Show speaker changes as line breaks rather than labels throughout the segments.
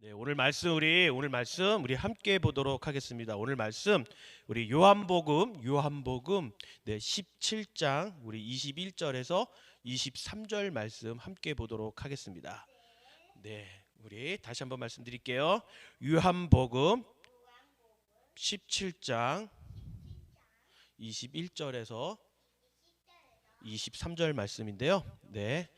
네, 오늘 말씀 우리 함께 보도록 하겠습니다. 오늘 말씀 우리 요한복음 네, 17장 우리 21절에서 23절 말씀 함께 보도록 하겠습니다. 네, 우리 다시 한번 말씀드릴게요. 요한복음 17장 21절에서 23절 말씀인데요. 네.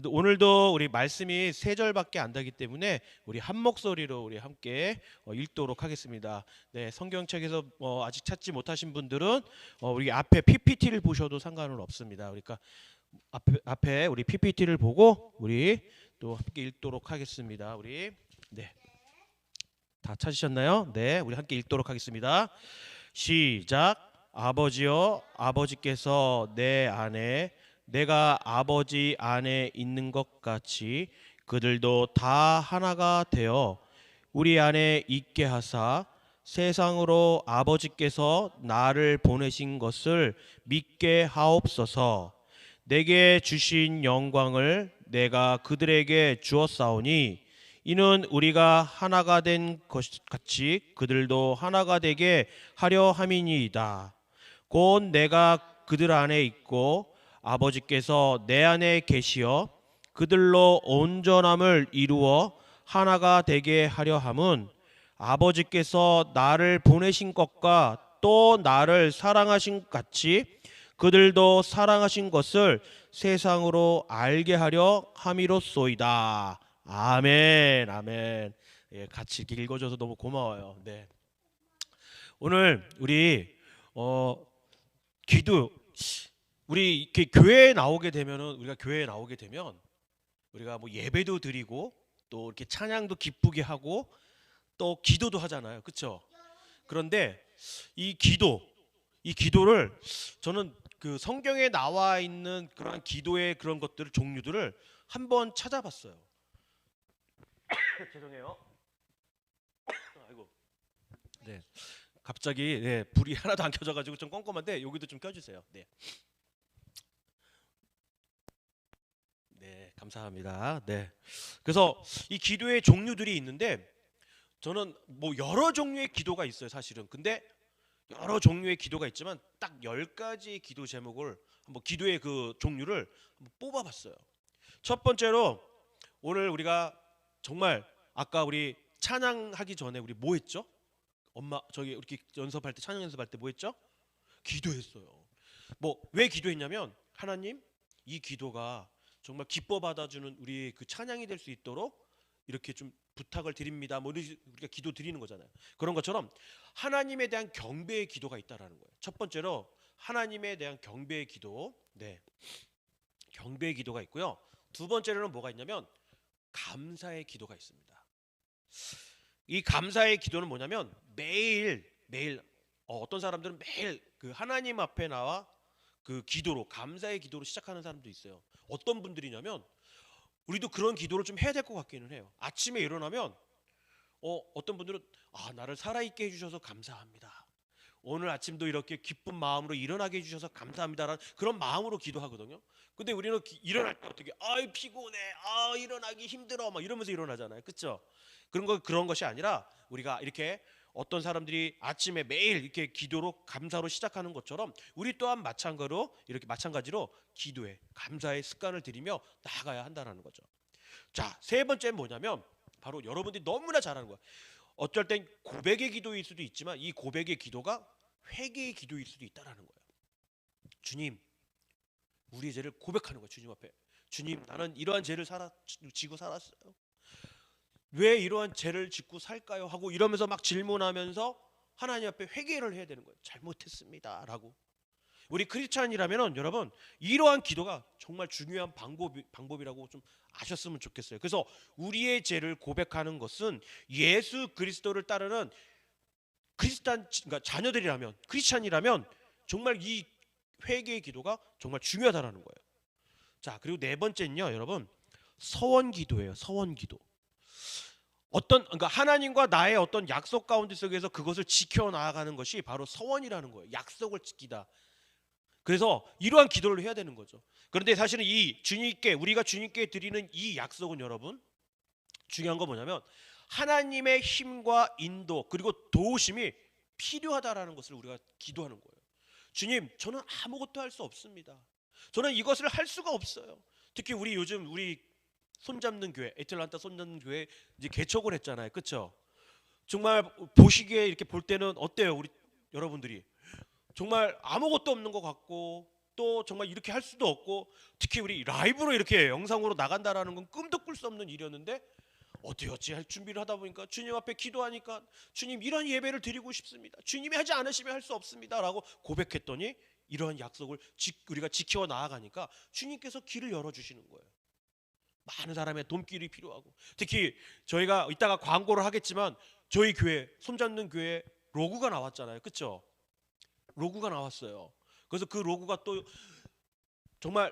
오늘도 우리 말씀이 세 절밖에 안 되기 때문에 우리 한 목소리로 우리 함께 읽도록 하겠습니다. 네, 성경책에서 아직 찾지 못하신 분들은 우리 앞에 PPT를 보셔도 상관은 없습니다. 그러니까 앞에 우리 PPT를 보고 우리 또 함께 읽도록 하겠습니다. 우리 네, 다 찾으셨나요? 네, 우리 함께 읽도록 하겠습니다. 시작. 아버지여, 아버지께서 내 안에 내가 아버지 안에 있는 것 같이 그들도 다 하나가 되어 우리 안에 있게 하사 세상으로 아버지께서 나를 보내신 것을 믿게 하옵소서. 내게 주신 영광을 내가 그들에게 주었사오니 이는 우리가 하나가 된 것 같이 그들도 하나가 되게 하려 함이니이다. 곧 내가 그들 안에 있고 아버지께서 내 안에 계시어 그들로 온전함을 이루어 하나가 되게 하려 함은 아버지께서 나를 보내신 것과 또 나를 사랑하신 것 같이 그들도 사랑하신 것을 세상으로 알게 하려 함이로소이다. 아멘, 아멘. 예, 같이 이렇게 읽어줘서 너무 고마워요. 네. 오늘 우리 기도 우리 이렇게 교회에 나오게 되면은 우리가 교회에 나오게 되면 우리가 뭐 예배도 드리고 또 이렇게 찬양도 기쁘게 하고 또 기도도 하잖아요. 그렇죠? 그런데 이 기도를 저는 그 성경에 나와 있는 그런 기도의 그런 것들을 종류들을 한번 찾아봤어요. 죄송해요. 아이고. 네. 갑자기 네, 불이 하나도 안 켜져가지고 좀 껌껌한데 여기도 좀 켜주세요. 네. 네, 감사합니다. 네. 그래서 이 기도의 종류들이 있는데 저는 뭐 여러 종류의 기도가 있어요, 사실은. 근데 여러 종류의 기도가 있지만 딱 10가지의 기도 제목을 한번 기도의 그 종류를 한번 뽑아봤어요. 첫 번째로 오늘 우리가 정말 아까 우리 찬양하기 전에 우리 뭐 했죠? 엄마 저기 이렇게 연습할 때 찬양 연습할 때 뭐 했죠? 기도했어요. 뭐 왜 기도했냐면 하나님 이 기도가 정말 기뻐 받아주는 우리 그 찬양이 될 수 있도록 이렇게 좀 부탁을 드립니다. 뭐 우리가 기도 드리는 거잖아요. 그런 것처럼 하나님에 대한 경배의 기도가 있다라는 거예요. 첫 번째로 하나님에 대한 경배의 기도, 네, 경배의 기도가 있고요. 두 번째로는 뭐가 있냐면 감사의 기도가 있습니다. 이 감사의 기도는 뭐냐면 매일 어떤 사람들은 매일 그 하나님 앞에 나와 그 기도로 감사의 기도로 시작하는 사람도 있어요. 어떤 분들이냐면 우리도 그런 기도를 좀 해야 될 것 같기는 해요. 아침에 일어나면 어떤 분들은 나를 살아있게 해주셔서 감사합니다. 오늘 아침도 이렇게 기쁜 마음으로 일어나게 해주셔서 감사합니다라는 그런 마음으로 기도하거든요. 근데 우리는 일어날 때 어떻게 피곤해, 일어나기 힘들어 막 이러면서 일어나잖아요. 그렇죠? 그런 것이 아니라 우리가 이렇게 어떤 사람들이 아침에 매일 이렇게 기도로 감사로 시작하는 것처럼 우리 또한 마찬가지로 기도에 감사의 습관을 들이며 나아가야 한다는 거죠. 자, 세 번째는 뭐냐면 바로 여러분들이 너무나 잘하는 거예요. 어쩔 땐 고백의 기도일 수도 있지만 이 고백의 기도가 회개의 기도일 수도 있다라는 거예요. 주님, 우리의 죄를 고백하는 거예요. 주님 앞에. 주님, 나는 이러한 죄를 지고 살았어요. 왜 이러한 죄를 짓고 살까요? 하고 이러면서 막 질문하면서 하나님 앞에 회개를 해야 되는 거예요. 잘못했습니다 라고. 우리 크리스찬이라면 여러분 이러한 기도가 정말 중요한 방법이라고 좀 아셨으면 좋겠어요. 그래서 우리의 죄를 고백하는 것은 예수 그리스도를 따르는 그러니까 자녀들이라면 크리스찬이라면 정말 이 회개의 기도가 정말 중요하다라는 거예요. 자, 그리고 네 번째는요, 여러분 서원 기도예요. 서원 기도. 그러니까 하나님과 나의 어떤 약속 가운데 속에서 그것을 지켜 나아가는 것이 바로 서원이라는 거예요. 약속을 지키다. 그래서 이러한 기도를 해야 되는 거죠. 그런데 사실은 우리가 주님께 드리는 이 약속은 여러분 중요한 건 뭐냐면 하나님의 힘과 인도 그리고 도우심이 필요하다라는 것을 우리가 기도하는 거예요. 주님, 저는 아무것도 할 수 없습니다. 저는 이것을 할 수가 없어요. 특히 우리 요즘 우리 손잡는 교회, 애틀란타 손잡는 교회 이제 개척을 했잖아요. 그렇죠? 정말 보시기에 이렇게 볼 때는 어때요? 우리 여러분들이 정말 아무것도 없는 것 같고 또 정말 이렇게 할 수도 없고 특히 우리 라이브로 이렇게 영상으로 나간다라는 건 꿈도 꿀 수 없는 일이었는데 어찌 할 준비를 하다 보니까 주님 앞에 기도하니까 주님 이런 예배를 드리고 싶습니다. 주님이 하지 않으시면 할 수 없습니다라고 고백했더니 이러한 약속을 우리가 지켜 나아가니까 주님께서 길을 열어주시는 거예요. 많은 사람의 돈길이 필요하고 특히 저희가 이따가 광고를 하겠지만 저희 교회 손잡는 교회 로고가 나왔잖아요. 그렇죠? 로고가 나왔어요. 그래서 그 로고가 또 정말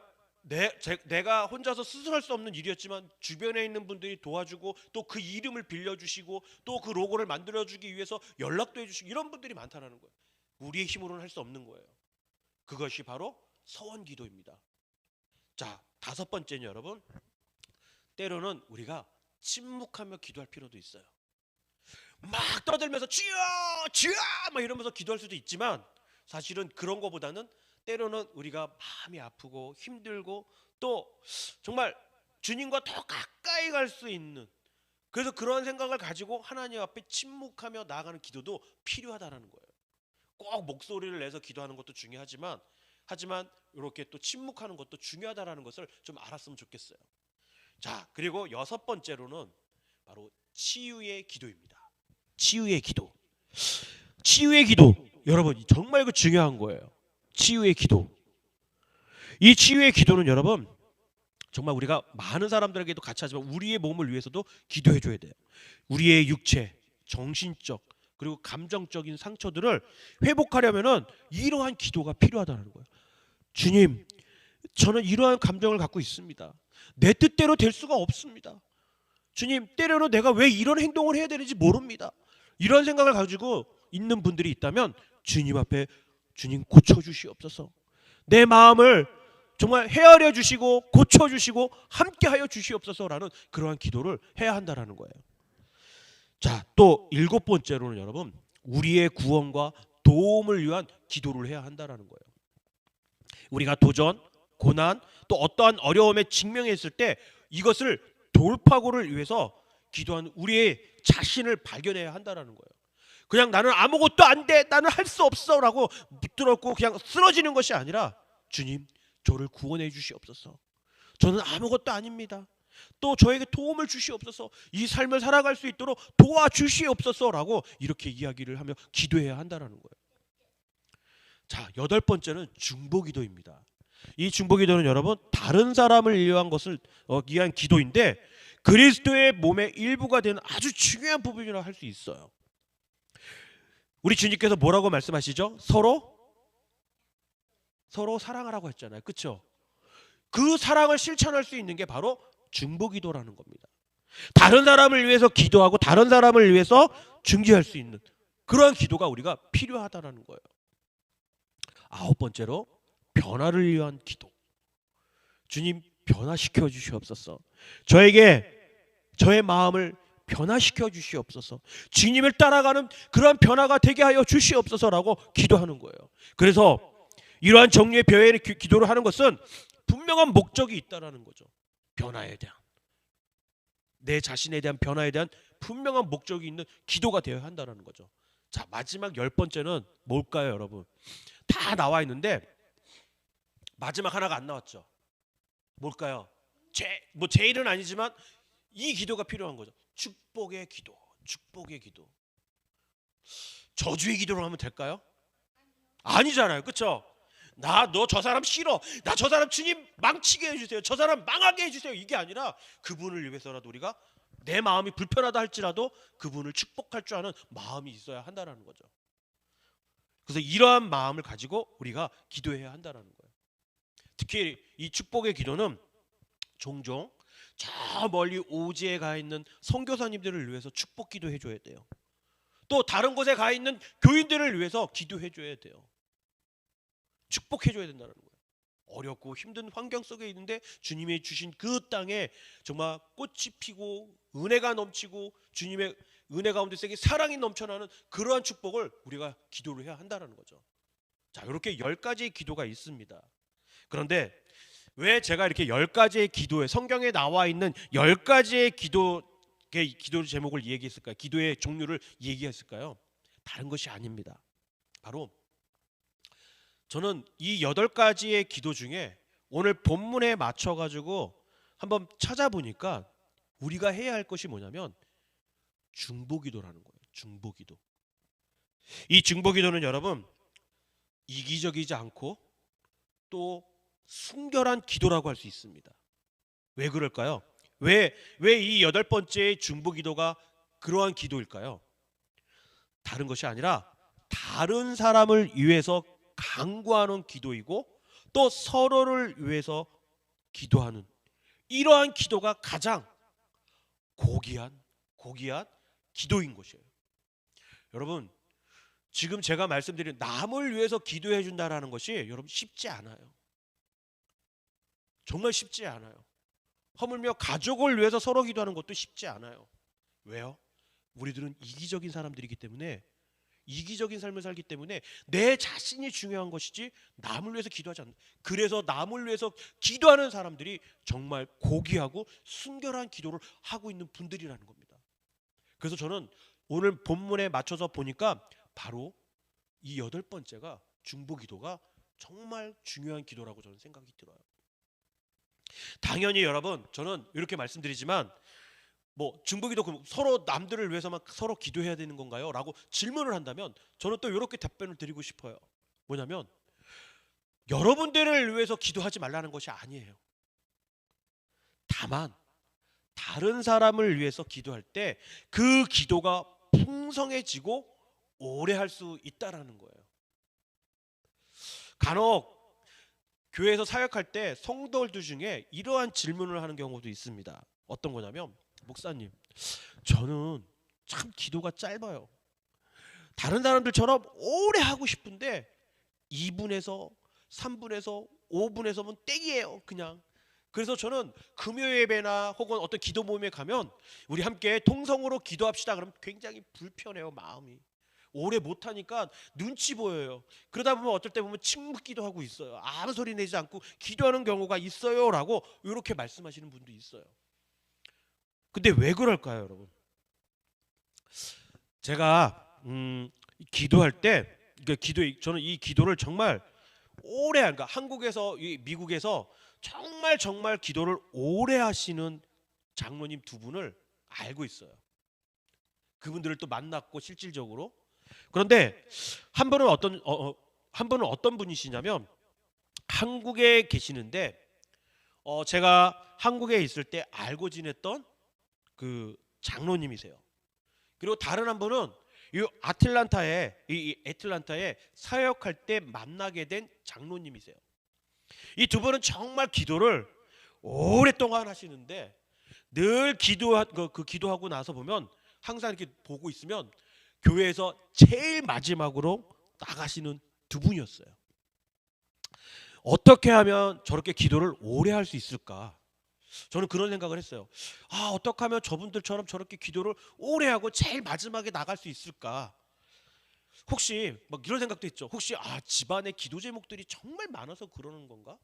내가 혼자서 스스로 할 수 없는 일이었지만 주변에 있는 분들이 도와주고 또 그 이름을 빌려주시고 또 그 로고를 만들어주기 위해서 연락도 해주시고 이런 분들이 많다는 거예요. 우리의 힘으로는 할 수 없는 거예요. 그것이 바로 서원기도입니다. 자, 다섯 번째는 여러분, 때로는 우리가 침묵하며 기도할 필요도 있어요. 막 떠들면서 주여 주여 막 이러면서 기도할 수도 있지만 사실은 그런 거보다는 때로는 우리가 마음이 아프고 힘들고 또 정말 주님과 더 가까이 갈 수 있는 그래서 그런 생각을 가지고 하나님 앞에 침묵하며 나아가는 기도도 필요하다는 거예요. 꼭 목소리를 내서 기도하는 것도 중요하지만 이렇게 또 침묵하는 것도 중요하다는 것을 좀 알았으면 좋겠어요. 자, 그리고 여섯 번째로는 바로 치유의 기도입니다. 치유의 기도. 치유의 기도. 여러분 정말 이거 중요한 거예요. 치유의 기도. 이 치유의 기도는 여러분 정말 우리가 많은 사람들에게도 같이 하지만 우리의 몸을 위해서도 기도해 줘야 돼요. 우리의 육체, 정신적 그리고 감정적인 상처들을 회복하려면은 이러한 기도가 필요하다는 거예요. 주님, 저는 이러한 감정을 갖고 있습니다. 내 뜻대로 될 수가 없습니다. 주님, 때로는 내가 왜 이런 행동을 해야 되는지 모릅니다. 이런 생각을 가지고 있는 분들이 있다면 주님 앞에 주님 고쳐주시옵소서. 내 마음을 정말 헤아려 주시고 고쳐주시고 함께하여 주시옵소서라는 그러한 기도를 해야 한다는 거예요. 자, 또 일곱 번째로는 여러분 우리의 구원과 도움을 위한 기도를 해야 한다는 거예요. 우리가 도전, 고난 또 어떠한 어려움에 직면했을 때 이것을 돌파구를 위해서 기도하는 우리의 자신을 발견해야 한다는 거예요. 그냥 나는 아무것도 안 돼, 나는 할 수 없어라고 붙들었고 그냥 쓰러지는 것이 아니라 주님, 저를 구원해 주시옵소서. 저는 아무것도 아닙니다. 또 저에게 도움을 주시옵소서. 이 삶을 살아갈 수 있도록 도와주시옵소서라고 이렇게 이야기를 하며 기도해야 한다는 거예요. 자, 여덟 번째는 중보기도입니다. 이 중보기도는 여러분 다른 사람을 위한 것을 위한 기도인데 그리스도의 몸의 일부가 되는 아주 중요한 부분이라고 할 수 있어요. 우리 주님께서 뭐라고 말씀하시죠? 서로 사랑하라고 했잖아요. 그렇죠? 그 사랑을 실천할 수 있는 게 바로 중보기도라는 겁니다. 다른 사람을 위해서 기도하고 다른 사람을 위해서 중지할 수 있는 그러한 기도가 우리가 필요하다는 거예요. 아홉 번째로 변화를 위한 기도. 주님 변화시켜 주시옵소서. 저에게 저의 마음을 변화시켜 주시옵소서. 주님을 따라가는 그러한 변화가 되게 하여 주시옵소서라고 기도하는 거예요. 그래서 이러한 정리의 변화의 기도를 하는 것은 분명한 목적이 있다라는 거죠. 변화에 대한 내 자신에 대한 변화에 대한 분명한 목적이 있는 기도가 되어야 한다는 거죠. 자, 마지막 열 번째는 뭘까요, 여러분? 다 나와 있는데 마지막 하나가 안 나왔죠. 뭘까요? 제일은 아니지만 이 기도가 필요한 거죠. 축복의 기도. 축복의 기도. 저주의 기도로 하면 될까요? 아니잖아요. 그렇죠? 너 저 사람 싫어. 나 저 사람 주님 망치게 해주세요. 저 사람 망하게 해주세요. 이게 아니라 그분을 위해서라도 우리가 내 마음이 불편하다 할지라도 그분을 축복할 줄 아는 마음이 있어야 한다는 거죠. 그래서 이러한 마음을 가지고 우리가 기도해야 한다는 거예요. 특히 이 축복의 기도는 종종 저 멀리 오지에 가 있는 선교사님들을 위해서 축복 기도해 줘야 돼요. 또 다른 곳에 가 있는 교인들을 위해서 기도해 줘야 돼요. 축복해 줘야 된다는 거예요. 어렵고 힘든 환경 속에 있는데 주님이 주신 그 땅에 정말 꽃이 피고 은혜가 넘치고 주님의 은혜 가운데 세계 사랑이 넘쳐나는 그러한 축복을 우리가 기도를 해야 한다는 거죠. 자, 이렇게 10가지의 기도가 있습니다. 그런데 왜 제가 이렇게 10가지의 기도에 성경에 나와 있는 10가지의 기도 제목을 얘기했을까요? 기도의 종류를 얘기했을까요? 다른 것이 아닙니다. 바로 저는 이 8가지의 기도 중에 오늘 본문에 맞춰 가지고 한번 찾아보니까 우리가 해야 할 것이 뭐냐면 중보기도라는 거예요. 중보기도. 이 중보기도는 여러분 이기적이지 않고 또 순결한 기도라고 할 수 있습니다. 왜 그럴까요? 왜 이 8번째 중보기도가 그러한 기도일까요? 다른 것이 아니라 다른 사람을 위해서 간구하는 기도이고 또 서로를 위해서 기도하는 이러한 기도가 가장 고귀한 기도인 것이에요. 여러분, 지금 제가 말씀드린 남을 위해서 기도해 준다라는 것이 여러분 쉽지 않아요. 정말 쉽지 않아요. 하물며 가족을 위해서 서로 기도하는 것도 쉽지 않아요. 왜요? 우리들은 이기적인 사람들이기 때문에, 이기적인 삶을 살기 때문에 내 자신이 중요한 것이지 남을 위해서 기도하지 않는다. 그래서 남을 위해서 기도하는 사람들이 정말 고귀하고 순결한 기도를 하고 있는 분들이라는 겁니다. 그래서 저는 오늘 본문에 맞춰서 보니까 바로 이 8번째가 중보기도가 정말 중요한 기도라고 저는 생각이 들어요. 당연히 여러분, 저는 이렇게 말씀드리지만 중보기도 서로 남들을 위해서만 서로 기도해야 되는 건가요? 라고 질문을 한다면 저는 또 이렇게 답변을 드리고 싶어요. 뭐냐면 여러분들을 위해서 기도하지 말라는 것이 아니에요. 다만 다른 사람을 위해서 기도할 때 그 기도가 풍성해지고 오래 할 수 있다라는 거예요. 간혹 교회에서 사역할 때 성도들 중에 이러한 질문을 하는 경우도 있습니다. 어떤 거냐면, 목사님, 저는 참 기도가 짧아요. 다른 사람들처럼 오래 하고 싶은데 2분에서 3분에서 5분에서면 땡이에요, 그냥. 그래서 저는 금요 예배나 혹은 어떤 기도 모임에 가면 우리 함께 통성으로 기도합시다 그러면 굉장히 불편해요, 마음이. 오래 못하니까 눈치 보여요. 그러다 보면 어떨 때 보면 침묵기도 하고 있어요. 아무 소리 내지 않고 기도하는 경우가 있어요 라고 이렇게 말씀하시는 분도 있어요. 근데 왜 그럴까요, 여러분? 제가 기도할 때 저는 이 기도를 정말 오래 그러니까 한국에서 미국에서 정말 기도를 오래 하시는 장로님 2분을 알고 있어요. 그분들을 또 만났고 실질적으로. 그런데 한 분은 어떤 분이시냐면 한국에 계시는데 제가 한국에 있을 때 알고 지냈던 그 장로님이세요. 그리고 다른 한 분은 이 애틀란타에 사역할 때 만나게 된 장로님이세요. 이 2분은 정말 기도를 오랫동안 하시는데 늘 기도하고 나서 보면 항상 이렇게 보고 있으면 교회에서 제일 마지막으로 나가시는 2분이었어요. 어떻게 하면 저렇게 기도를 오래 할 수 있을까? 저는 그런 생각을 했어요. 어떻게 하면 저분들처럼 저렇게 기도를 오래 하고 제일 마지막에 나갈 수 있을까? 혹시 이런 생각도 했죠. 혹시 집안에 기도 제목들이 정말 많아서 그러는 건가?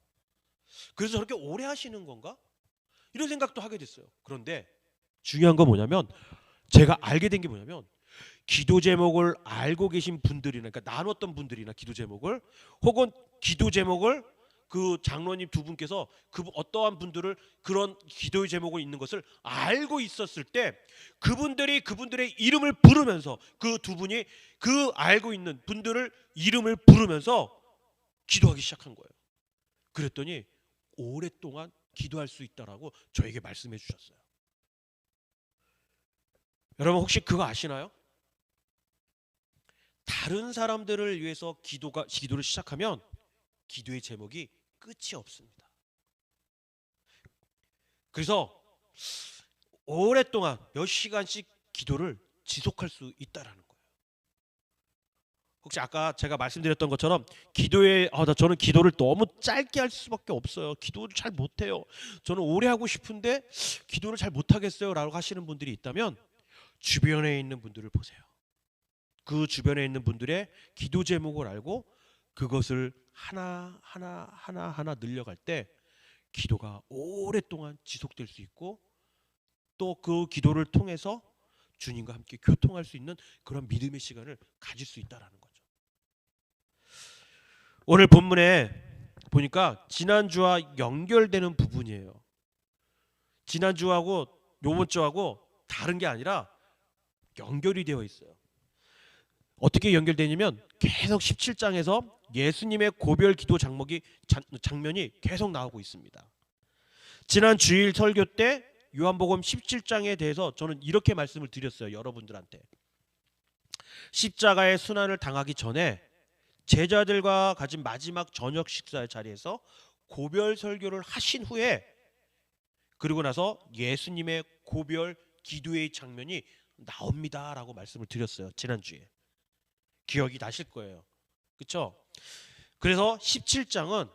그래서 저렇게 오래 하시는 건가? 이런 생각도 하게 됐어요. 그런데 중요한 건 뭐냐면 제가 알게 된 게 뭐냐면 기도 제목을 알고 계신 분들이나 그러니까 나눴던 분들이나 기도 제목을 혹은 기도 제목을 그 장로님 2분께서 어떠한 분들을 그런 기도의 제목을 있는 것을 알고 있었을 때 그분들의 이름을 부르면서 그 2분이 그 알고 있는 분들을 이름을 부르면서 기도하기 시작한 거예요. 그랬더니 오랫동안 기도할 수 있다라고 저에게 말씀해 주셨어요. 여러분 혹시 그거 아시나요? 다른 사람들을 위해서 기도를 시작하면 기도의 제목이 끝이 없습니다. 그래서 오랫동안 몇 시간씩 기도를 지속할 수 있다라는 거예요. 혹시 아까 제가 말씀드렸던 것처럼 기도에 저는 기도를 너무 짧게 할 수밖에 없어요. 기도를 잘 못해요. 저는 오래 하고 싶은데 기도를 잘 못하겠어요 라고 하시는 분들이 있다면 주변에 있는 분들을 보세요. 그 주변에 있는 분들의 기도 제목을 알고 그것을 하나 늘려갈 때 기도가 오랫동안 지속될 수 있고 또 그 기도를 통해서 주님과 함께 교통할 수 있는 그런 믿음의 시간을 가질 수 있다라는 거죠. 오늘 본문에 보니까 지난주와 연결되는 부분이에요. 지난주하고 요번 주하고 다른 게 아니라 연결이 되어 있어요. 어떻게 연결되냐면 계속 17장에서 예수님의 고별 기도 장면이 계속 나오고 있습니다. 지난 주일 설교 때 요한복음 17장에 대해서 저는 이렇게 말씀을 드렸어요. 여러분들한테. 십자가의 순환을 당하기 전에 제자들과 가진 마지막 저녁 식사의 자리에서 고별 설교를 하신 후에 그리고 나서 예수님의 고별 기도의 장면이 나옵니다라고 말씀을 드렸어요. 지난주에. 기억이 나실 거예요. 그렇죠? 그래서 17장은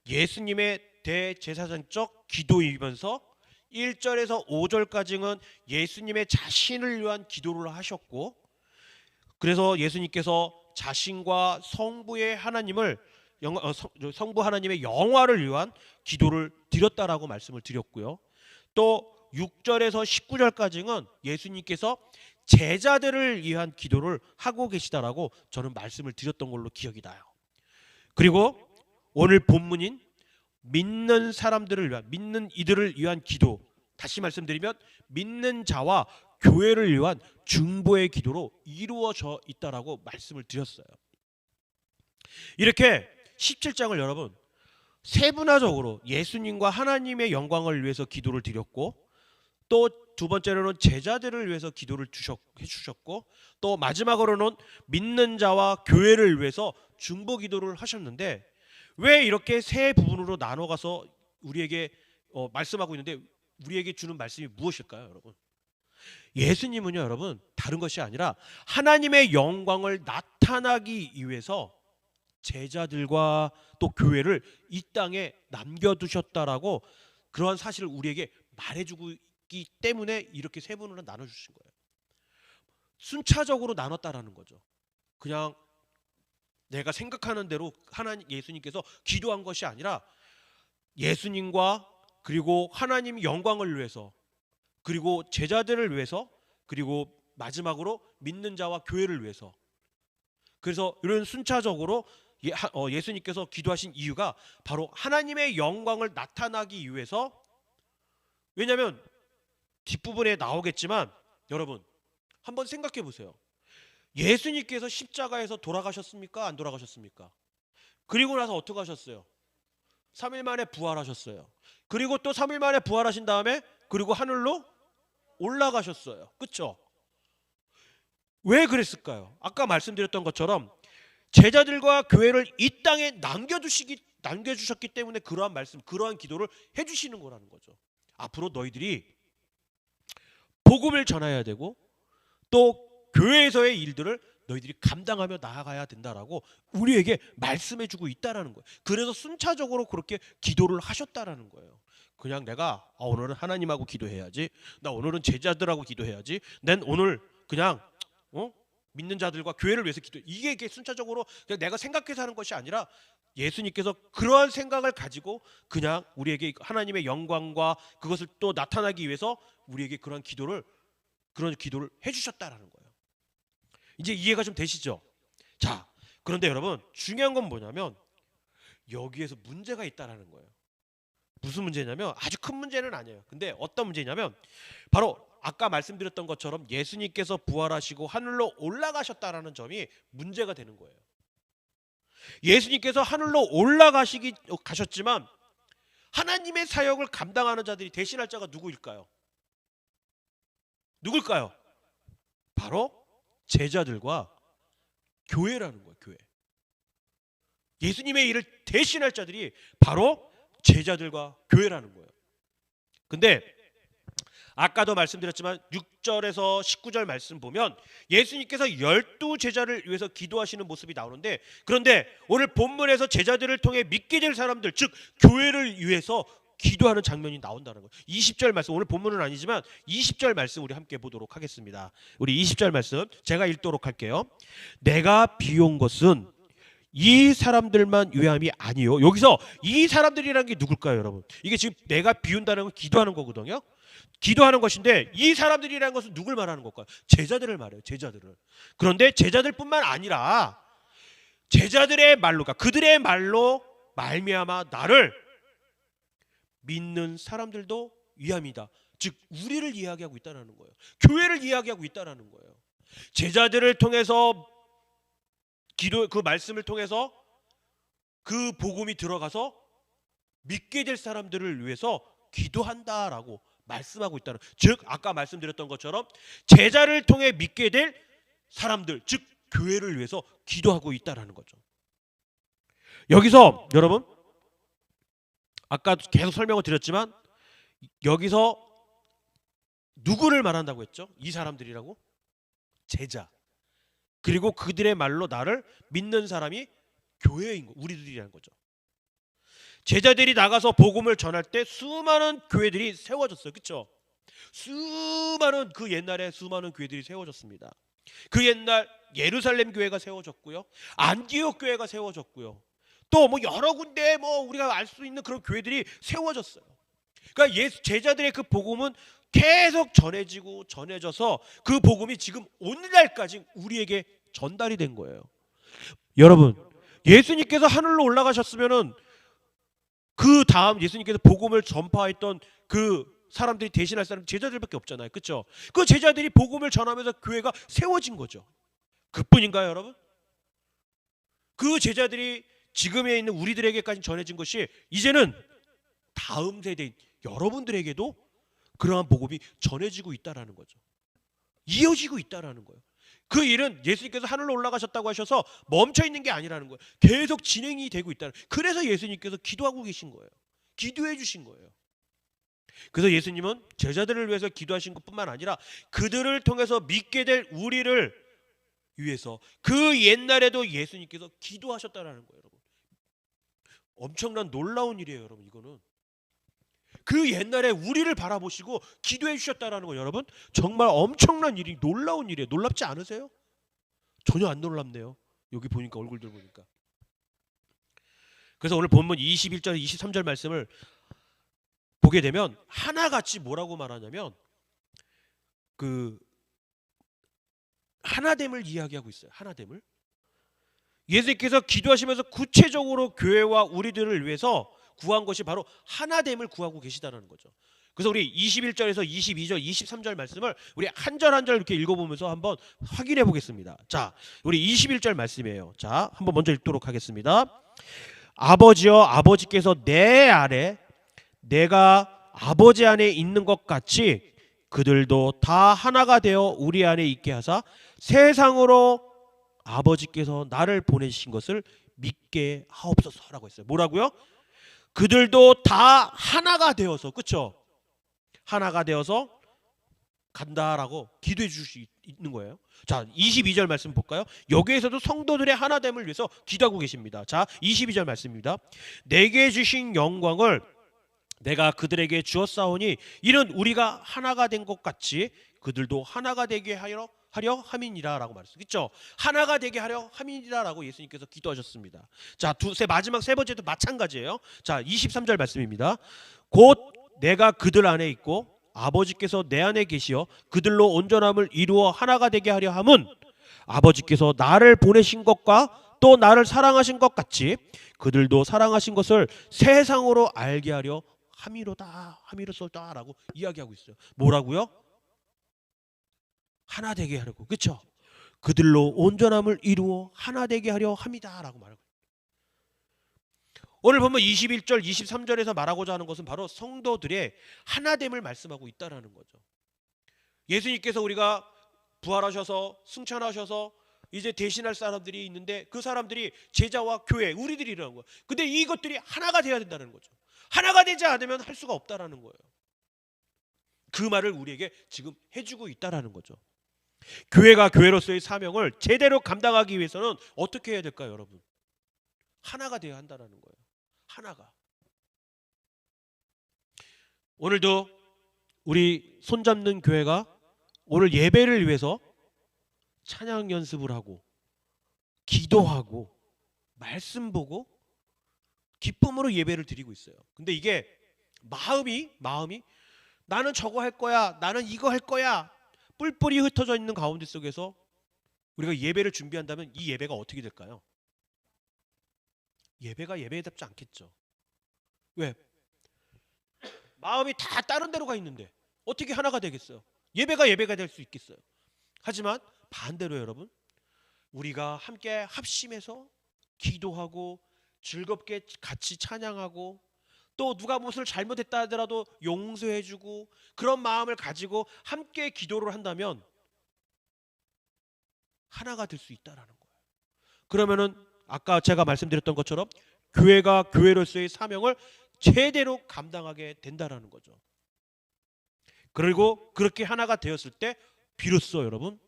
예수님의 대제사장적 기도이면서 1절에서 5절까지는 예수님의 자신을 위한 기도를 하셨고 그래서 예수님께서 자신과 성부의 하나님을 성부 하나님의 영화를 위한 기도를 드렸다라고 말씀을 드렸고요. 또 6절에서 19절까지는 예수님께서 제자들을 위한 기도를 하고 계시다라고 저는 말씀을 드렸던 걸로 기억이 나요. 그리고 오늘 본문인 믿는 사람들을 위한 믿는 이들을 위한 기도, 다시 말씀드리면 믿는 자와 교회를 위한 중보의 기도로 이루어져 있다라고 말씀을 드렸어요. 이렇게 17장을 여러분 세분화적으로 예수님과 하나님의 영광을 위해서 기도를 드렸고 또 두 번째로는 제자들을 위해서 기도를 해주셨고 또 마지막으로는 믿는 자와 교회를 위해서 중보 기도를 하셨는데 왜 이렇게 세 부분으로 나눠가서 우리에게 말씀하고 있는데 우리에게 주는 말씀이 무엇일까요, 여러분? 예수님은요, 여러분 다른 것이 아니라 하나님의 영광을 나타나기 위해서 제자들과 또 교회를 이 땅에 남겨두셨다라고 그러한 사실을 우리에게 말해주고 있기 때문에 이렇게 세 분으로 나눠주신 거예요. 순차적으로 나눴다라는 거죠. 그냥 내가 생각하는 대로 하나님 예수님께서 기도한 것이 아니라 예수님과 그리고 하나님 영광을 위해서 그리고 제자들을 위해서 그리고 마지막으로 믿는 자와 교회를 위해서 그래서 이런 순차적으로 예수님께서 기도하신 이유가 바로 하나님의 영광을 나타나기 위해서 왜냐하면 뒷부분에 나오겠지만 여러분 한번 생각해 보세요. 예수님께서 십자가에서 돌아가셨습니까? 안 돌아가셨습니까? 그리고 나서 어떻게 하셨어요? 3일 만에 부활하셨어요. 그리고 또 3일 만에 부활하신 다음에 그리고 하늘로 올라가셨어요. 그렇죠? 왜 그랬을까요? 아까 말씀드렸던 것처럼 제자들과 교회를 이 땅에 남겨주셨기 때문에 그러한 말씀, 그러한 기도를 해주시는 거라는 거죠. 앞으로 너희들이 복음을 전해야 되고 또 교회에서의 일들을 너희들이 감당하며 나아가야 된다라고 우리에게 말씀해주고 있다라는 거예요. 그래서 순차적으로 그렇게 기도를 하셨다라는 거예요. 그냥 내가 오늘은 하나님하고 기도해야지, 나 오늘은 제자들하고 기도해야지, 난 오늘 그냥 믿는 자들과 교회를 위해서 기도. 이게 순차적으로 그냥 내가 생각해서 하는 것이 아니라 예수님께서 그러한 생각을 가지고 그냥 우리에게 하나님의 영광과 그것을 또 나타나기 위해서 우리에게 그런 기도를 해주셨다라는 거예요. 이제 이해가 좀 되시죠? 자, 그런데 여러분 중요한 건 뭐냐면 여기에서 문제가 있다라는 거예요. 무슨 문제냐면 아주 큰 문제는 아니에요. 근데 어떤 문제냐면 바로 아까 말씀드렸던 것처럼 예수님께서 부활하시고 하늘로 올라가셨다라는 점이 문제가 되는 거예요. 예수님께서 하늘로 가셨지만 하나님의 사역을 감당하는 자들이 대신할 자가 누구일까요? 누굴까요? 바로 제자들과 교회라는 거예요. 교회. 예수님의 일을 대신할 자들이 바로 제자들과 교회라는 거예요. 근데 아까도 말씀드렸지만 6절에서 19절 말씀 보면 예수님께서 12제자를 위해서 기도하시는 모습이 나오는데, 그런데 오늘 본문에서 제자들을 통해 믿게 될 사람들, 즉 교회를 위해서 기도하는 장면이 나온다는 거예요. 20절 말씀, 오늘 본문은 아니지만 20절 말씀 우리 함께 보도록 하겠습니다. 우리 20절 말씀 제가 읽도록 할게요. 내가 비운 것은 이 사람들만 위함이 아니요. 여기서 이 사람들이라는 게 누굴까요, 여러분? 이게 지금 내가 비운다는 건 기도하는 거거든요. 기도하는 것인데 이 사람들이라는 것은 누굴 말하는 걸까요? 제자들을 말해요. 제자들을. 그런데 제자들뿐만 아니라 제자들의 말로, 그러니까 그들의 말로 말미암아 나를 믿는 사람들도 위함이다. 즉 우리를 이야기하고 있다는 거예요. 교회를 이야기하고 있다는 거예요. 제자들을 통해서 기도, 그 말씀을 통해서 그 복음이 들어가서 믿게 될 사람들을 위해서 기도한다라고 말씀하고 있다는, 즉 아까 말씀드렸던 것처럼 제자를 통해 믿게 될 사람들, 즉 교회를 위해서 기도하고 있다라는 거죠. 여기서 여러분 아까 계속 설명을 드렸지만 여기서 누구를 말한다고 했죠? 이 사람들이라고? 제자. 그리고 그들의 말로 나를 믿는 사람이 교회인 거, 우리들이라는 거죠. 제자들이 나가서 복음을 전할 때 수많은 교회들이 세워졌어요. 그렇죠? 수많은, 그 옛날에 수많은 교회들이 세워졌습니다. 그 옛날 예루살렘 교회가 세워졌고요, 안디옥 교회가 세워졌고요, 또 뭐 여러 군데 뭐 우리가 알 수 있는 그런 교회들이 세워졌어요. 그러니까 제자들의 그 복음은 계속 전해지고 전해져서 그 복음이 지금 오늘날까지 우리에게 전달이 된 거예요. 여러분, 예수님께서 하늘로 올라가셨으면은 그 다음 예수님께서 복음을 전파했던 그 사람들이 대신할 사람 제자들밖에 없잖아요. 그렇죠? 그 제자들이 복음을 전하면서 교회가 세워진 거죠. 그뿐인가요, 여러분? 그 제자들이 지금에 있는 우리들에게까지 전해진 것이 이제는 다음 세대인 여러분들에게도 그러한 복음이 전해지고 있다라는 거죠. 이어지고 있다라는 거예요. 그 일은 예수님께서 하늘로 올라가셨다고 하셔서 멈춰 있는 게 아니라는 거예요. 계속 진행이 되고 있다는. 그래서 예수님께서 기도하고 계신 거예요. 기도해 주신 거예요. 그래서 예수님은 제자들을 위해서 기도하신 것뿐만 아니라 그들을 통해서 믿게 될 우리를 위해서 그 옛날에도 예수님께서 기도하셨다라는 거예요, 여러분. 엄청난 놀라운 일이에요, 여러분. 이거는 그 옛날에 우리를 바라보시고 기도해 주셨다라는 거, 여러분 정말 엄청난 일이, 놀라운 일이에요. 놀랍지 않으세요? 전혀 안 놀랍네요. 여기 보니까, 얼굴들 보니까. 그래서 오늘 본문 21절 23절 말씀을 보게 되면 하나같이 뭐라고 말하냐면 그 하나됨을 이야기하고 있어요. 하나됨을. 예수님께서 기도하시면서 구체적으로 교회와 우리들을 위해서 구한 것이 바로 하나됨을 구하고 계시다는 거죠. 그래서 우리 21절에서 22절, 23절 말씀을 우리 한 절 한 절 이렇게 읽어보면서 한번 확인해 보겠습니다. 자, 우리 21절 말씀이에요. 자, 한번 먼저 읽도록 하겠습니다. 아버지여, 아버지께서 내 안에 내가 아버지 안에 있는 것 같이 그들도 다 하나가 되어 우리 안에 있게 하사 세상으로 아버지께서 나를 보내신 것을 믿게 하옵소서라고 했어요. 뭐라고요? 그들도 다 하나가 되어서, 그렇죠? 하나가 되어서 간다라고 기도해 줄 수 있는 거예요. 자, 22절 말씀 볼까요? 여기에서도 성도들의 하나됨을 위해서 기도하고 계십니다. 자, 22절 말씀입니다. 내게 주신 영광을 내가 그들에게 주었사오니 이는 우리가 하나가 된 것 같이 그들도 하나가 되게 하려 함이니라라고 말했어요. 그렇죠? 하나가 되게 하려 함이니라라고 예수님께서 기도하셨습니다. 자, 마지막 세 번째도 마찬가지예요. 자, 23절 말씀입니다. 곧 내가 그들 안에 있고 아버지께서 내 안에 계시어 그들로 온전함을 이루어 하나가 되게 하려 함은 아버지께서 나를 보내신 것과 또 나를 사랑하신 것 같이 그들도 사랑하신 것을 세상으로 알게 하려 함이로소다라고 이야기하고 있어요. 뭐라고요? 하나 되게 하려고. 그렇죠? 그들로 온전함을 이루어 하나 되게 하려 함이다라고 말하고. 오늘 보면 21절 23절에서 말하고자 하는 것은 바로 성도들의 하나됨을 말씀하고 있다라는 거죠. 예수님께서 우리가 부활하셔서 승천하셔서 이제 대신할 사람들이 있는데 그 사람들이 제자와 교회, 우리들이라는 거예요. 근데 이것들이 하나가 돼야 된다는 거죠. 하나가 되지 않으면 할 수가 없다라는 거예요. 그 말을 우리에게 지금 해주고 있다라는 거죠. 교회가 교회로서의 사명을 제대로 감당하기 위해서는 어떻게 해야 될까요, 여러분? 하나가 되어야 한다는 거예요. 하나가. 오늘도 우리 손잡는 교회가 오늘 예배를 위해서 찬양 연습을 하고 기도하고 말씀 보고 기쁨으로 예배를 드리고 있어요. 근데 이게 마음이 나는 저거 할 거야, 나는 이거 할 거야, 뿔뿔이 흩어져 있는 가운데 속에서 우리가 예배를 준비한다면 이 예배가 어떻게 될까요? 예배가 예배답지 않겠죠. 왜? 마음이 다 다른 데로 가 있는데 어떻게 하나가 되겠어요? 예배가 될 수 있겠어요? 하지만 반대로 여러분, 우리가 함께 합심해서 기도하고 즐겁게 같이 찬양하고 또 누가 무엇을 잘못했다 하더라도 용서해주고 그런 마음을 가지고 함께 기도를 한다면 하나가 될 수 있다라는 거예요. 그러면은 아까 제가 말씀드렸던 것처럼 교회가 교회로서의 사명을 제대로 감당하게 된다라는 거죠. 그리고 그렇게 하나가 되었을 때 비로소 여러분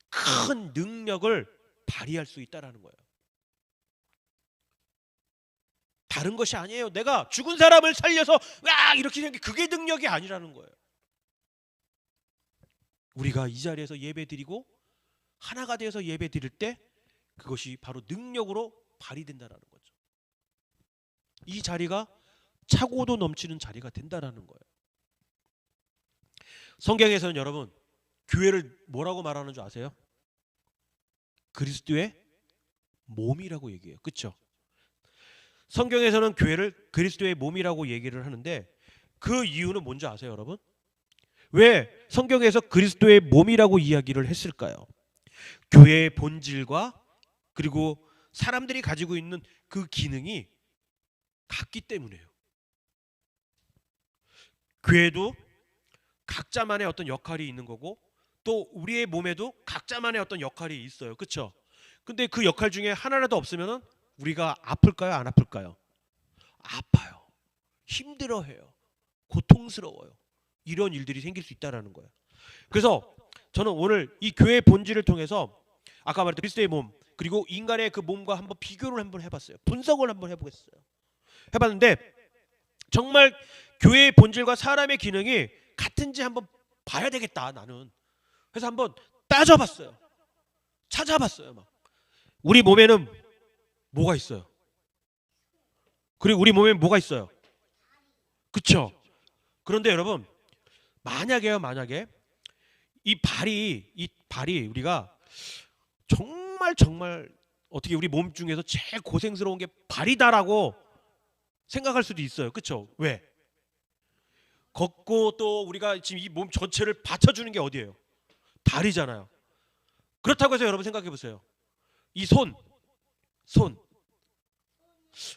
큰 능력을 발휘할 수 있다라는 거예요. 다른 것이 아니에요. 내가 죽은 사람을 살려서 와 이렇게 되는 게 그게 능력이 아니라는 거예요. 우리가 이 자리에서 예배드리고 하나가 되어서 예배드릴 때 그것이 바로 능력으로 발휘된다라는 거죠. 이 자리가 차고도 넘치는 자리가 된다라는 거예요. 성경에서는 여러분 교회를 뭐라고 말하는 줄 아세요? 그리스도의 몸이라고 얘기해요. 그렇죠? 성경에서는 교회를 그리스도의 몸이라고 얘기를 하는데 그 이유는 뭔지 아세요, 여러분? 왜 성경에서 그리스도의 몸이라고 이야기를 했을까요? 교회의 본질과 그리고 사람들이 가지고 있는 그 기능이 같기 때문이에요. 교회도 각자만의 어떤 역할이 있는 거고 또 우리의 몸에도 각자만의 어떤 역할이 있어요. 그렇죠? 근데 그 역할 중에 하나라도 없으면은 우리가 아플까요? 안 아플까요? 아파요. 힘들어해요. 고통스러워요. 이런 일들이 생길 수 있다는 거예요. 그래서 저는 오늘 이 교회의 본질을 통해서 아까 말했던 그리스도의 몸 그리고 인간의 그 몸과 한번 비교를 한번 해봤어요. 분석을 한번 해보겠어요. 해봤는데 정말 교회의 본질과 사람의 기능이 같은지 한번 봐야 되겠다 나는. 그래서 한번 따져봤어요. 찾아봤어요. 막 우리 몸에는 뭐가 있어요? 그리고 우리 몸에 뭐가 있어요? 그쵸? 그런데 여러분 만약에 이 발이 우리가 정말 어떻게 우리 몸 중에서 제일 고생스러운 게 발이다라고 생각할 수도 있어요. 그쵸? 왜? 걷고 또 우리가 지금 이 몸 전체를 받쳐주는 게 어디예요? 다리잖아요. 그렇다고 해서 여러분 생각해 보세요. 이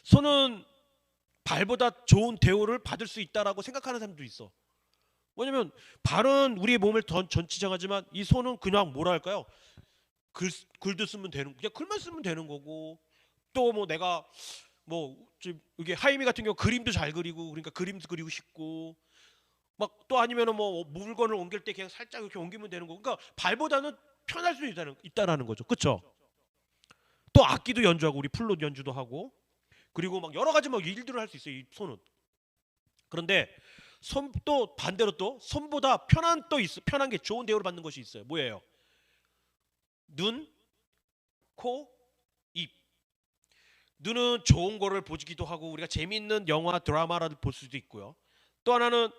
손은 발보다 좋은 대우를 받을 수 있다라고 생각하는 사람도 있어. 왜냐면 발은 우리의 몸을 전치장하지만 이 손은 그냥 뭐라 할까요? 글도 쓰면 되는, 그냥 글만 쓰면 되는 거고 또 뭐 내가 뭐 이게 하이미 같은 경우 그림도 잘 그리고 그러니까 그림도 그리고 싶고 막 또 아니면은 뭐 물건을 옮길 때 그냥 살짝 이렇게 옮기면 되는 거. 그러니까 발보다는 편할 수 있다라는 거죠. 그렇죠? 또 악기도 연주하고 우리 플룻 연주도 하고 그리고 막 여러 가지 막 일들을 할 수 있어요. 이 손은. 그런데 손 또 반대로 또 손보다 편한 게 좋은 대우를 받는 것이 있어요. 뭐예요? 눈, 코, 입. 눈은 좋은 거를 보기도 하고 우리가 재미있는 영화 드라마를 볼 수도 있고요. 또 하나는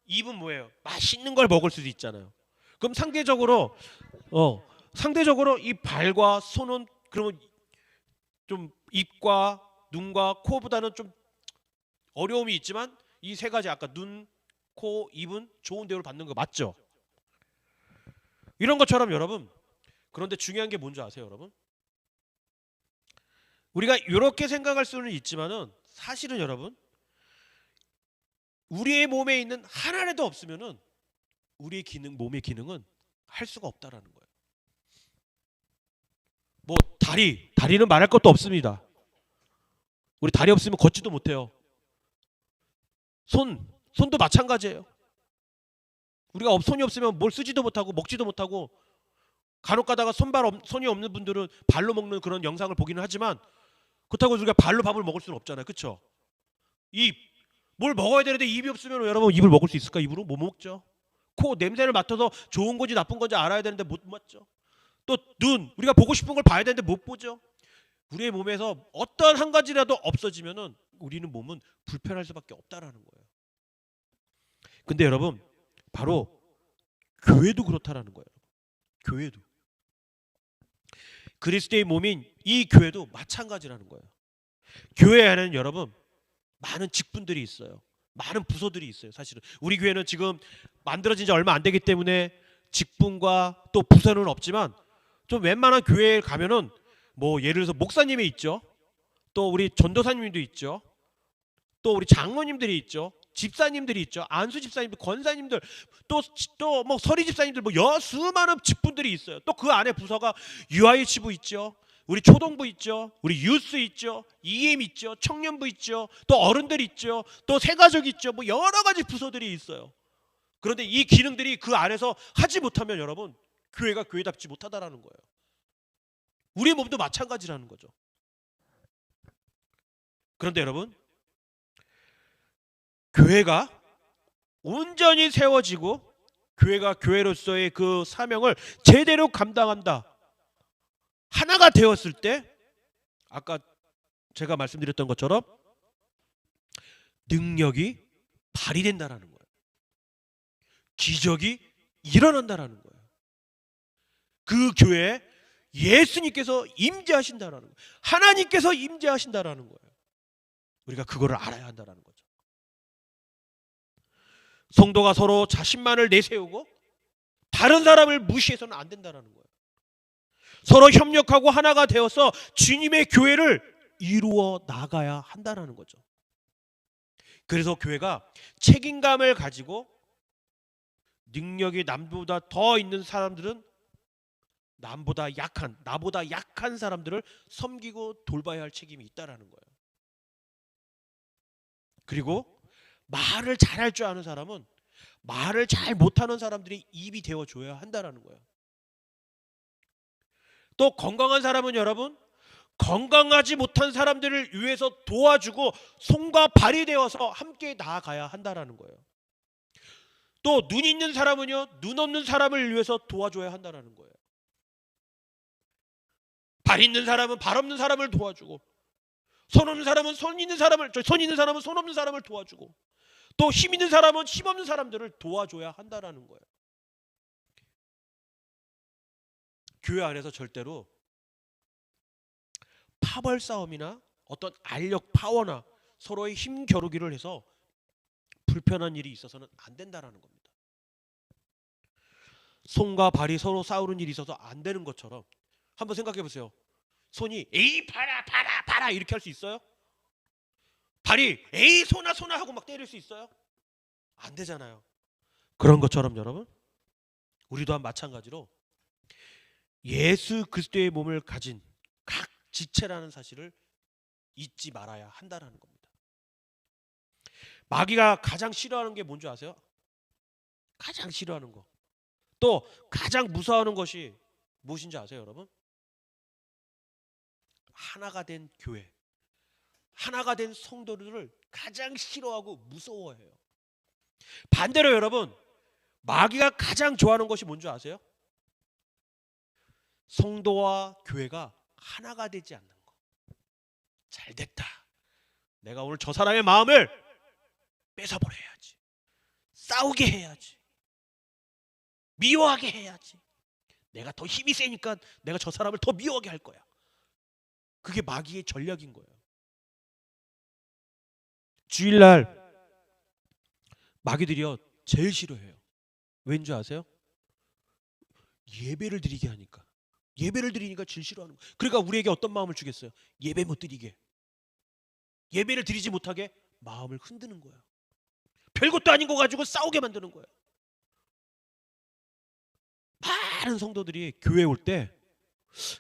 입은 뭐예요? 맛있는 걸 먹을 수도 있잖아요. 그럼 상대적으로 이 발과 손은 그러면 좀 입과 눈과 코보다는 좀 어려움이 있지만 이 세 가지 아까 눈, 코, 입은 좋은 대우를 받는 거 맞죠? 이런 것처럼 여러분 그런데 중요한 게 뭔지 아세요, 여러분? 우리가 이렇게 생각할 수는 있지만은 사실은 여러분 우리의 몸에 있는 하나라도 없으면은 우리의 몸의 기능은 할 수가 없다라는 거예요. 뭐 다리는 말할 것도 없습니다. 우리 다리 없으면 걷지도 못해요. 손도 마찬가지예요. 우리가 손이 없으면 뭘 쓰지도 못하고 먹지도 못하고, 간혹 가다가 손이 없는 분들은 발로 먹는 그런 영상을 보기는 하지만, 그렇다고 우리가 발로 밥을 먹을 수는 없잖아요. 그렇죠? 입, 뭘 먹어야 되는데 입이 없으면 여러분 입을 먹을 수 있을까? 입으로 못 먹죠. 코, 냄새를 맡아서 좋은 건지 나쁜 건지 알아야 되는데 못 맡죠. 또 눈, 우리가 보고 싶은 걸 봐야 되는데 못 보죠. 우리의 몸에서 어떤 한 가지라도 없어지면은 우리는 몸은 불편할 수밖에 없다라는 거예요. 근데 여러분, 바로 교회도 그렇다라는 거예요. 교회도, 그리스도의 몸인 이 교회도 마찬가지라는 거예요. 교회 안에는 여러분 많은 직분들이 있어요. 많은 부서들이 있어요. 사실은 우리 교회는 지금 만들어진 지 얼마 안 되기 때문에 직분과 또 부서는 없지만, 좀 웬만한 교회에 가면은 뭐 예를 들어서 목사님이 있죠. 또 우리 전도사님도 있죠. 또 우리 장로님들이 있죠. 집사님들이 있죠. 안수 집사님들, 권사님들, 또 뭐 서리 집사님들, 뭐 수많은 직분들이 있어요. 또 그 안에 부서가 UIH부 있죠. 우리 초동부 있죠. 우리 유스 있죠. EM 있죠. 청년부 있죠. 또 어른들 있죠. 또 새가족 있죠. 뭐 여러 가지 부서들이 있어요. 그런데 이 기능들이 그 안에서 하지 못하면 여러분, 교회가 교회답지 못하다라는 거예요. 우리 몸도 마찬가지라는 거죠. 그런데 여러분, 교회가 온전히 세워지고 교회가 교회로서의 그 사명을 제대로 감당한다, 하나가 되었을 때, 아까 제가 말씀드렸던 것처럼 능력이 발휘된다라는 거예요. 기적이 일어난다라는 거예요. 그 교회에 예수님께서 임재하신다라는 거예요. 하나님께서 임재하신다라는 거예요. 우리가 그거를 알아야 한다라는 거죠. 성도가 서로 자신만을 내세우고 다른 사람을 무시해서는 안 된다라는 거예요. 서로 협력하고 하나가 되어서 주님의 교회를 이루어 나가야 한다라는 거죠. 그래서 교회가 책임감을 가지고 능력이 남보다 더 있는 사람들은 나보다 약한 사람들을 섬기고 돌봐야 할 책임이 있다라는 거예요. 그리고 말을 잘할 줄 아는 사람은 말을 잘 못하는 사람들이 입이 되어줘야 한다라는 거예요. 또 건강한 사람은 여러분, 건강하지 못한 사람들을 위해서 도와주고 손과 발이 되어서 함께 나아가야 한다라는 거예요. 또 눈 있는 사람은요, 눈 없는 사람을 위해서 도와줘야 한다라는 거예요. 발 있는 사람은 발 없는 사람을 도와주고, 손 없는 사람은 손 있는 사람은 손 없는 사람을 도와주고, 또 힘 있는 사람은 힘 없는 사람들을 도와줘야 한다라는 거예요. 교회 안에서 절대로 파벌 싸움이나 어떤 알력 파워나 서로의 힘 겨루기를 해서 불편한 일이 있어서는 안 된다라는 겁니다. 손과 발이 서로 싸우는 일이 있어서 안 되는 것처럼, 한번 생각해 보세요. 손이 에이 봐라 이렇게 할 수 있어요? 발이 에이 손아 하고 막 때릴 수 있어요? 안 되잖아요. 그런 것처럼 여러분, 우리 또한 마찬가지로 예수 그리스도의 몸을 가진 각 지체라는 사실을 잊지 말아야 한다라는 겁니다. 마귀가 가장 싫어하는 게 뭔지 아세요? 가장 싫어하는 거, 또 가장 무서워하는 것이 무엇인지 아세요, 여러분? 하나가 된 교회, 하나가 된 성도들을 가장 싫어하고 무서워해요. 반대로 여러분, 마귀가 가장 좋아하는 것이 뭔지 아세요? 성도와 교회가 하나가 되지 않는 거. 잘 됐다, 내가 오늘 저 사람의 마음을 뺏어버려야지, 싸우게 해야지, 미워하게 해야지, 내가 더 힘이 세니까 내가 저 사람을 더 미워하게 할 거야. 그게 마귀의 전략인 거예요. 주일날 마귀들이요 제일 싫어해요. 왠지 아세요? 예배를 드리게 하니까. 예배를 드리니까 제일 싫어하는 거예요. 그러니까 우리에게 어떤 마음을 주겠어요? 예배 못 드리게, 예배를 드리지 못하게 마음을 흔드는 거예요. 별것도 아닌 거 가지고 싸우게 만드는 거예요. 많은 성도들이 교회 올 때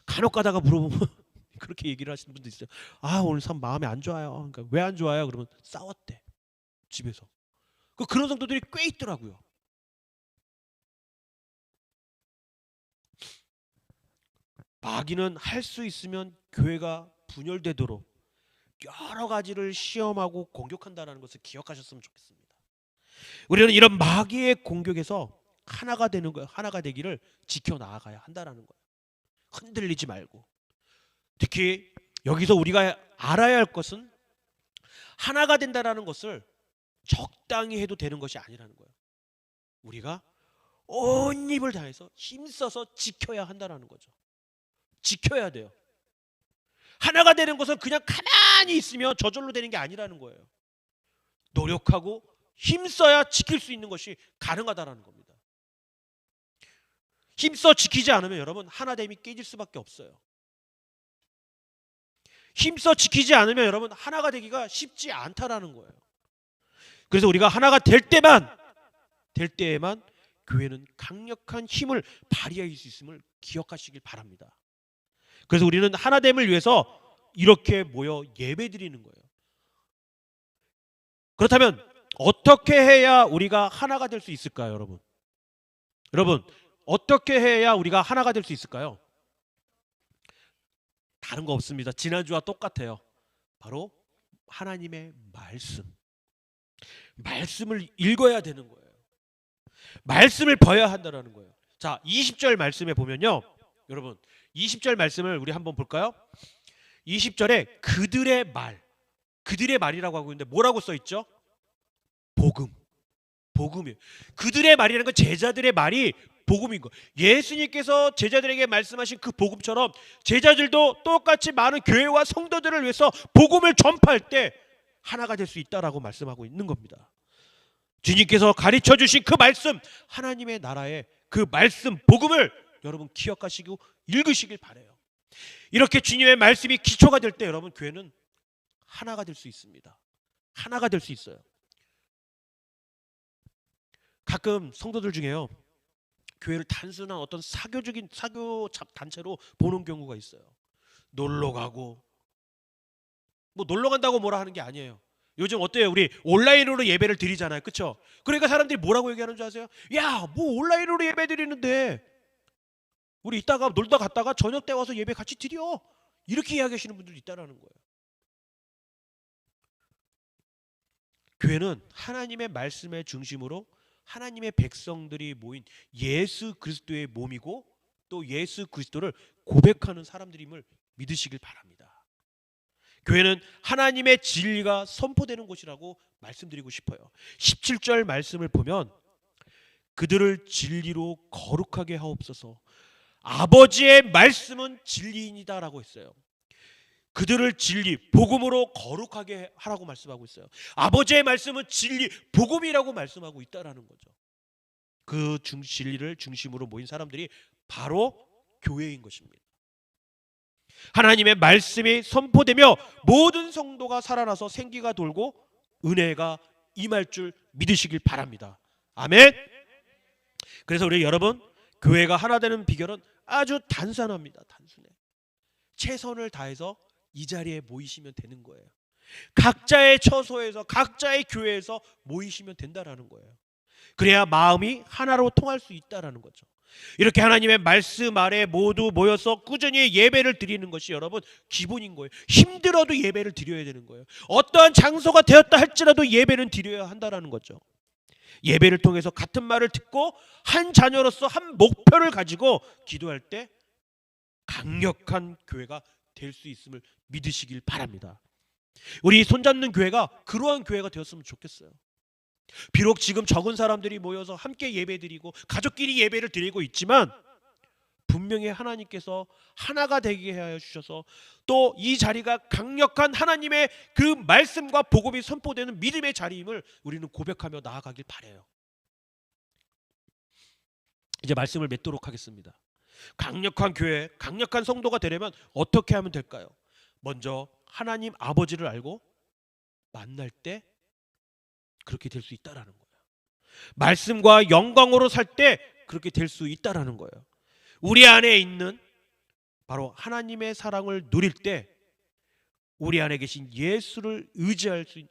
간혹 가다가 물어보면 그렇게 얘기를 하시는 분도 있어요. 아, 오늘 참 마음이 안 좋아요. 그러니까 왜 안 좋아요? 그러면 싸웠대, 집에서. 그런 성도들이 꽤 있더라고요. 마귀는 할 수 있으면 교회가 분열되도록 여러 가지를 시험하고 공격한다는 것을 기억하셨으면 좋겠습니다. 우리는 이런 마귀의 공격에서 하나가 되는 거예요. 하나가 되기를 지켜 나아가야 한다는 거예요. 흔들리지 말고. 특히 여기서 우리가 알아야 할 것은 하나가 된다는 것을 적당히 해도 되는 것이 아니라는 거예요. 우리가 온 힘을 다해서 힘써서 지켜야 한다는 거죠. 지켜야 돼요. 하나가 되는 것은 그냥 가만히 있으면 저절로 되는 게 아니라는 거예요. 노력하고 힘써야 지킬 수 있는 것이 가능하다는 겁니다. 힘써 지키지 않으면 여러분 하나됨이 깨질 수밖에 없어요. 힘써 지키지 않으면 여러분 하나가 되기가 쉽지 않다라는 거예요. 그래서 우리가 하나가 될 때에만 교회는 강력한 힘을 발휘할 수 있음을 기억하시길 바랍니다. 그래서 우리는 하나됨을 위해서 이렇게 모여 예배드리는 거예요. 그렇다면 어떻게 해야 우리가 하나가 될 수 있을까요, 여러분? 여러분, 어떻게 해야 우리가 하나가 될 수 있을까요? 다른 거 없습니다. 지난주와 똑같아요. 바로 하나님의 말씀을 읽어야 되는 거예요. 말씀을 봐야 한다는 거예요. 자, 20절 말씀에 보면요, 여러분 20절 말씀을 우리 한번 볼까요? 20절에 그들의 말이라고 하고 있는데 뭐라고 써 있죠? 복음이에요. 그들의 말이라는 건 제자들의 말이 복음인 거예요. 예수님께서 제자들에게 말씀하신 그 복음처럼 제자들도 똑같이 많은 교회와 성도들을 위해서 복음을 전파할 때 하나가 될 수 있다라고 말씀하고 있는 겁니다. 주님께서 가르쳐 주신 그 말씀, 하나님의 나라의 그 말씀, 복음을 여러분 기억하시고 읽으시길 바라요. 이렇게 주님의 말씀이 기초가 될 때 여러분 교회는 하나가 될 수 있습니다. 하나가 될 수 있어요. 가끔 성도들 중에요, 교회를 단순한 어떤 사교 단체로 보는 경우가 있어요. 놀러 가고, 뭐 놀러 간다고 뭐라 하는 게 아니에요. 요즘 어때요? 우리 온라인으로 예배를 드리잖아요. 그렇죠? 그러니까 사람들이 뭐라고 얘기하는 줄 아세요? 야, 뭐 온라인으로 예배 드리는데 우리 이따가 놀다 갔다가 저녁 때 와서 예배 같이 드려. 이렇게 이야기하시는 분들이 있다라는 거예요. 교회는 하나님의 말씀의 중심으로 하나님의 백성들이 모인 예수 그리스도의 몸이고 또 예수 그리스도를 고백하는 사람들임을 믿으시길 바랍니다. 교회는 하나님의 진리가 선포되는 곳이라고 말씀드리고 싶어요. 17절 말씀을 보면 그들을 진리로 거룩하게 하옵소서. 아버지의 말씀은 진리인이다라고 했어요. 그들을 진리, 복음으로 거룩하게 하라고 말씀하고 있어요. 아버지의 말씀은 진리, 복음이라고 말씀하고 있다라는 거죠. 그 진리를 중심으로 모인 사람들이 바로 교회인 것입니다. 하나님의 말씀이 선포되며 모든 성도가 살아나서 생기가 돌고 은혜가 임할 줄 믿으시길 바랍니다. 아멘. 그래서 우리 여러분, 교회가 하나 되는 비결은 아주 단순합니다. 단순해. 최선을 다해서 이 자리에 모이시면 되는 거예요. 각자의 처소에서 각자의 교회에서 모이시면 된다라는 거예요. 그래야 마음이 하나로 통할 수 있다라는 거죠. 이렇게 하나님의 말씀 아래 모두 모여서 꾸준히 예배를 드리는 것이 여러분 기본인 거예요. 힘들어도 예배를 드려야 되는 거예요. 어떠한 장소가 되었다 할지라도 예배는 드려야 한다라는 거죠. 예배를 통해서 같은 말을 듣고 한 자녀로서 한 목표를 가지고 기도할 때 강력한 교회가 될 수 있음을 믿으시길 바랍니다. 우리 손잡는 교회가 그러한 교회가 되었으면 좋겠어요. 비록 지금 적은 사람들이 모여서 함께 예배드리고 가족끼리 예배를 드리고 있지만 분명히 하나님께서 하나가 되게 하여 주셔서 또 이 자리가 강력한 하나님의 그 말씀과 복음이 선포되는 믿음의 자리임을 우리는 고백하며 나아가길 바라요. 이제 말씀을 맺도록 하겠습니다. 강력한 교회, 강력한 성도가 되려면 어떻게 하면 될까요? 먼저 하나님 아버지를 알고 만날 때 그렇게 될 수 있다라는 거예요. 말씀과 영광으로 살 때 그렇게 될 수 있다라는 거예요. 우리 안에 있는 바로 하나님의 사랑을 누릴 때 우리 안에 계신 예수를 의지할 수 있을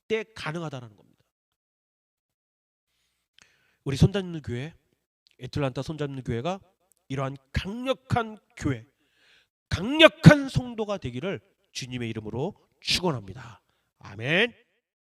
때 가능하다는 겁니다. 우리 손잡는 교회, 애틀란타 손잡는 교회가 이러한 강력한 교회, 강력한 성도가 되기를 주님의 이름으로 축원합니다. 아멘.